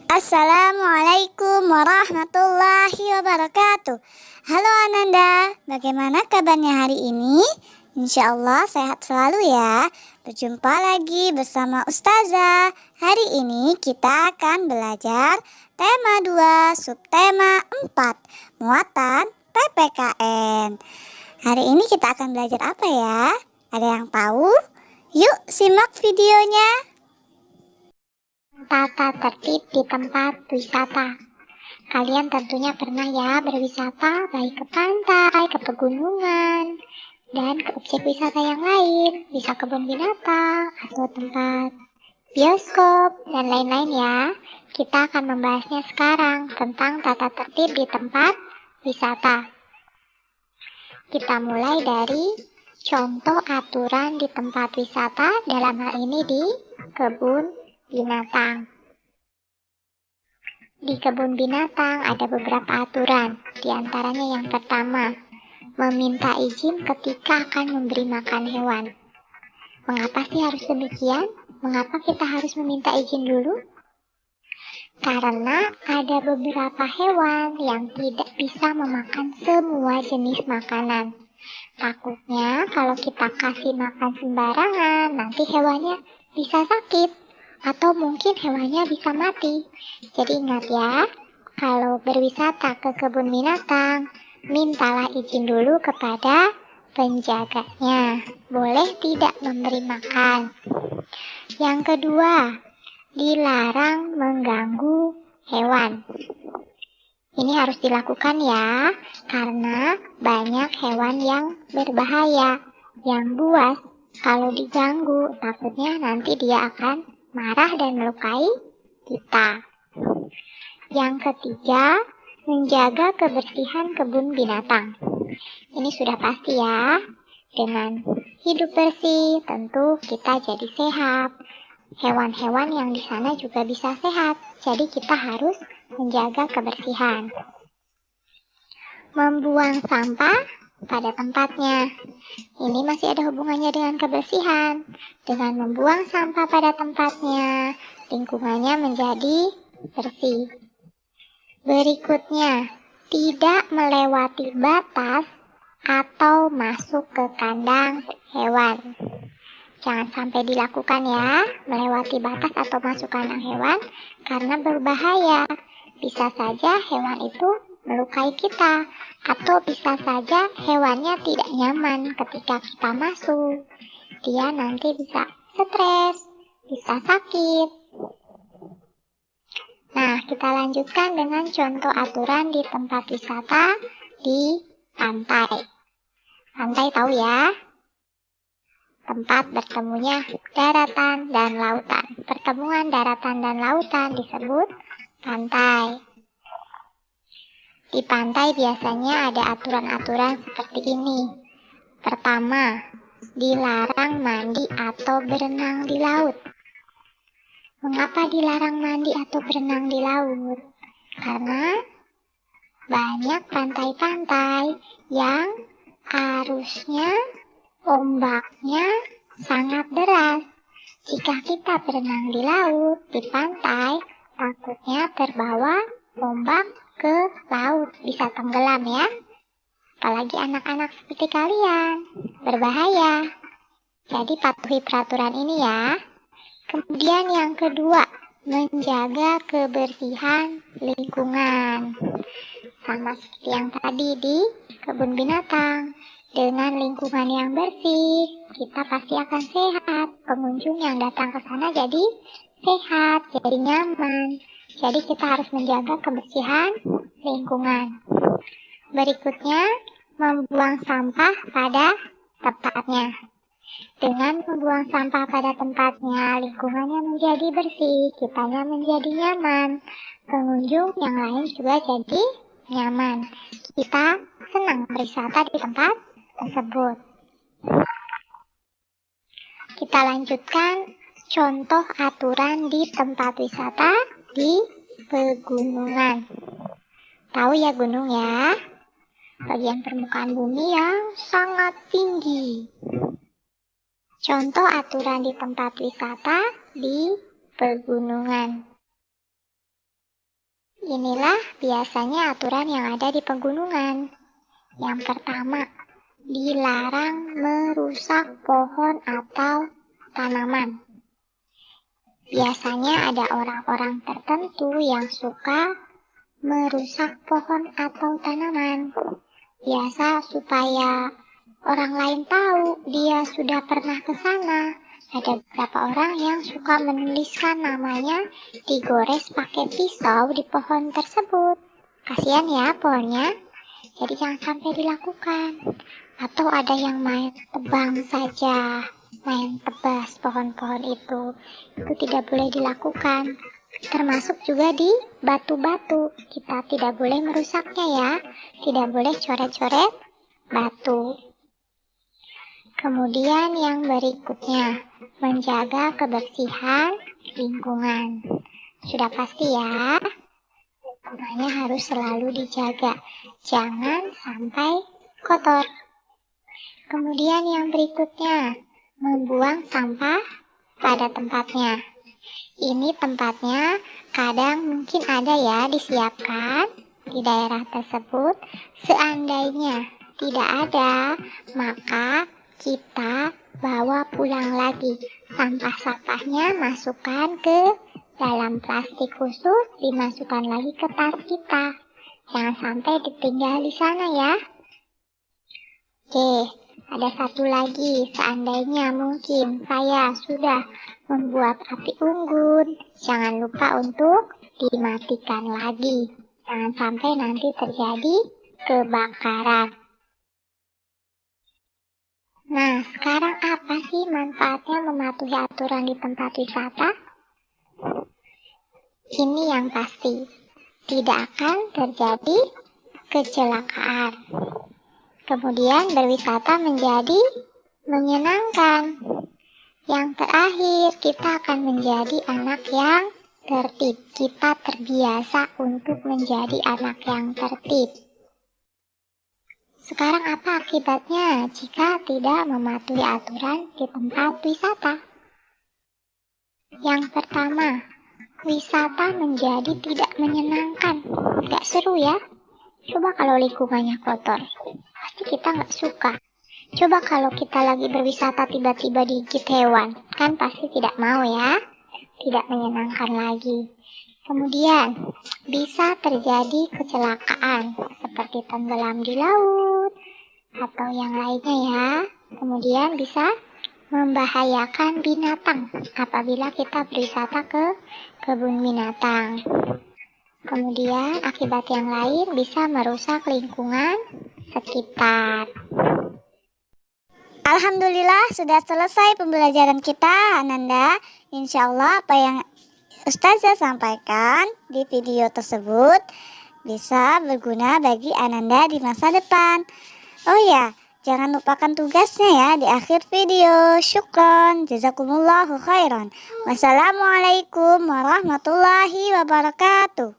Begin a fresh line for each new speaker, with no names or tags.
Assalamualaikum warahmatullahi wabarakatuh. Halo Ananda, bagaimana kabarnya hari ini? Insya Allah sehat selalu ya. Berjumpa lagi bersama Ustazah. Hari ini kita akan belajar tema 2, subtema 4, muatan PPKN. Hari ini kita akan belajar apa ya? Ada yang tahu? Yuk simak videonya.
Tata tertib di tempat wisata. Kalian tentunya pernah ya berwisata baik ke pantai, ke pegunungan, dan ke objek wisata yang lain. Bisa kebun binatang atau tempat bioskop dan lain-lain ya. Kita akan membahasnya sekarang tentang tata tertib di tempat wisata. Kita mulai dari contoh aturan di tempat wisata, dalam hal ini di kebun binatang. Di kebun binatang ada beberapa aturan. Di antaranya yang pertama, meminta izin ketika akan memberi makan hewan. Mengapa sih harus demikian? Mengapa kita harus meminta izin dulu? Karena ada beberapa hewan yang tidak bisa memakan semua jenis makanan. Takutnya kalau kita kasih makan sembarangan, nanti hewannya bisa sakit. Atau mungkin hewannya bisa mati. Jadi ingat ya, kalau berwisata ke kebun binatang, mintalah izin dulu kepada penjaganya. Boleh tidak memberi makan. Yang kedua, dilarang mengganggu hewan. Ini harus dilakukan ya, karena banyak hewan yang berbahaya. Yang buas, kalau diganggu, takutnya nanti dia akan marah dan melukai kita. Yang ketiga, menjaga kebersihan kebun binatang. Ini sudah pasti ya. Dengan hidup bersih, tentu kita jadi sehat. Hewan-hewan yang di sana juga bisa sehat. Jadi kita harus menjaga kebersihan. Membuang sampah pada tempatnya. Ini masih ada hubungannya dengan kebersihan. Dengan membuang sampah pada tempatnya, lingkungannya menjadi bersih. Berikutnya, tidak melewati batas atau masuk ke kandang hewan. Jangan sampai dilakukan ya, melewati batas atau masuk kandang hewan, karena berbahaya. Bisa saja hewan itu melukai kita, atau bisa saja hewannya tidak nyaman ketika kita masuk. Dia nanti bisa stres, bisa sakit. Nah, kita lanjutkan dengan contoh aturan di tempat wisata di pantai. Pantai tahu ya? Tempat bertemunya daratan dan lautan. Pertemuan daratan dan lautan disebut pantai. Di pantai biasanya ada aturan-aturan seperti ini. Pertama, dilarang mandi atau berenang di laut. Mengapa dilarang mandi atau berenang di laut? Karena banyak pantai-pantai yang arusnya, ombaknya sangat deras. Jika kita berenang di laut, di pantai, takutnya terbawa ombak ke laut, bisa tenggelam ya. Apalagi anak-anak seperti kalian, berbahaya. Jadi patuhi peraturan ini ya. Kemudian yang kedua, menjaga kebersihan lingkungan. Sama seperti yang tadi di kebun binatang. Dengan lingkungan yang bersih, kita pasti akan sehat. Pengunjung yang datang ke sana jadi sehat, jadi nyaman. Jadi kita harus menjaga kebersihan lingkungan. Berikutnya, membuang sampah pada tempatnya. Dengan membuang sampah pada tempatnya, lingkungannya menjadi bersih, kitanya menjadi nyaman. Pengunjung yang lain juga jadi nyaman. Kita senang berwisata di tempat tersebut. Kita lanjutkan contoh aturan di tempat wisata di pegunungan. Tahu ya gunung ya? Bagian permukaan bumi yang sangat tinggi. Contoh aturan di tempat wisata di pegunungan. Inilah biasanya aturan yang ada di pegunungan. Yang pertama, dilarang merusak pohon atau tanaman. Biasanya ada orang-orang tertentu yang suka merusak pohon atau tanaman. Biasa supaya orang lain tahu dia sudah pernah ke sana. Ada beberapa orang yang suka menuliskan namanya digores pakai pisau di pohon tersebut. Kasihan ya pohonnya, jadi jangan sampai dilakukan. Atau ada yang main tebang saja, main tebas pohon-pohon itu tidak boleh dilakukan. Termasuk juga di batu-batu, kita tidak boleh merusaknya ya, tidak boleh coret-coret batu. Kemudian yang berikutnya, menjaga kebersihan lingkungan. Sudah pasti ya, lingkungannya harus selalu dijaga, jangan sampai kotor. Kemudian yang berikutnya, membuang sampah pada tempatnya. Ini tempatnya kadang mungkin ada ya disiapkan di daerah tersebut. Seandainya tidak ada, maka kita bawa pulang lagi. Sampah-sampahnya masukkan ke dalam plastik khusus, dimasukkan lagi ke tas kita. Jangan sampai ditinggal di sana ya. Oke, ada satu lagi. Seandainya mungkin saya sudah membuat api unggun, jangan lupa untuk dimatikan lagi. Jangan sampai nanti terjadi kebakaran. Nah, sekarang apa sih manfaatnya mematuhi aturan di tempat wisata? Ini yang pasti, tidak akan terjadi kecelakaan. Kemudian berwisata menjadi menyenangkan. Yang terakhir, kita akan menjadi anak yang tertib. Kita terbiasa untuk menjadi anak yang tertib. Sekarang apa akibatnya jika tidak mematuhi aturan di tempat wisata? Yang pertama, wisata menjadi tidak menyenangkan. Gak seru ya? Coba kalau lingkungannya kotor, pasti kita gak suka. Coba kalau kita lagi berwisata tiba-tiba digigit hewan, kan pasti tidak mau ya? Tidak menyenangkan lagi. Kemudian, bisa terjadi kecelakaan seperti tenggelam di laut atau yang lainnya ya. Kemudian bisa membahayakan binatang apabila kita berwisata ke kebun binatang. Kemudian akibat yang lain bisa merusak lingkungan sekitar.
Alhamdulillah sudah selesai pembelajaran kita, Ananda. Insya Allah apa yang Ustazah sampaikan di video tersebut bisa berguna bagi Ananda di masa depan. Oh ya, jangan lupakan tugasnya ya di akhir video. Syukron, jazakumullahu khairan. Wassalamualaikum warahmatullahi wabarakatuh.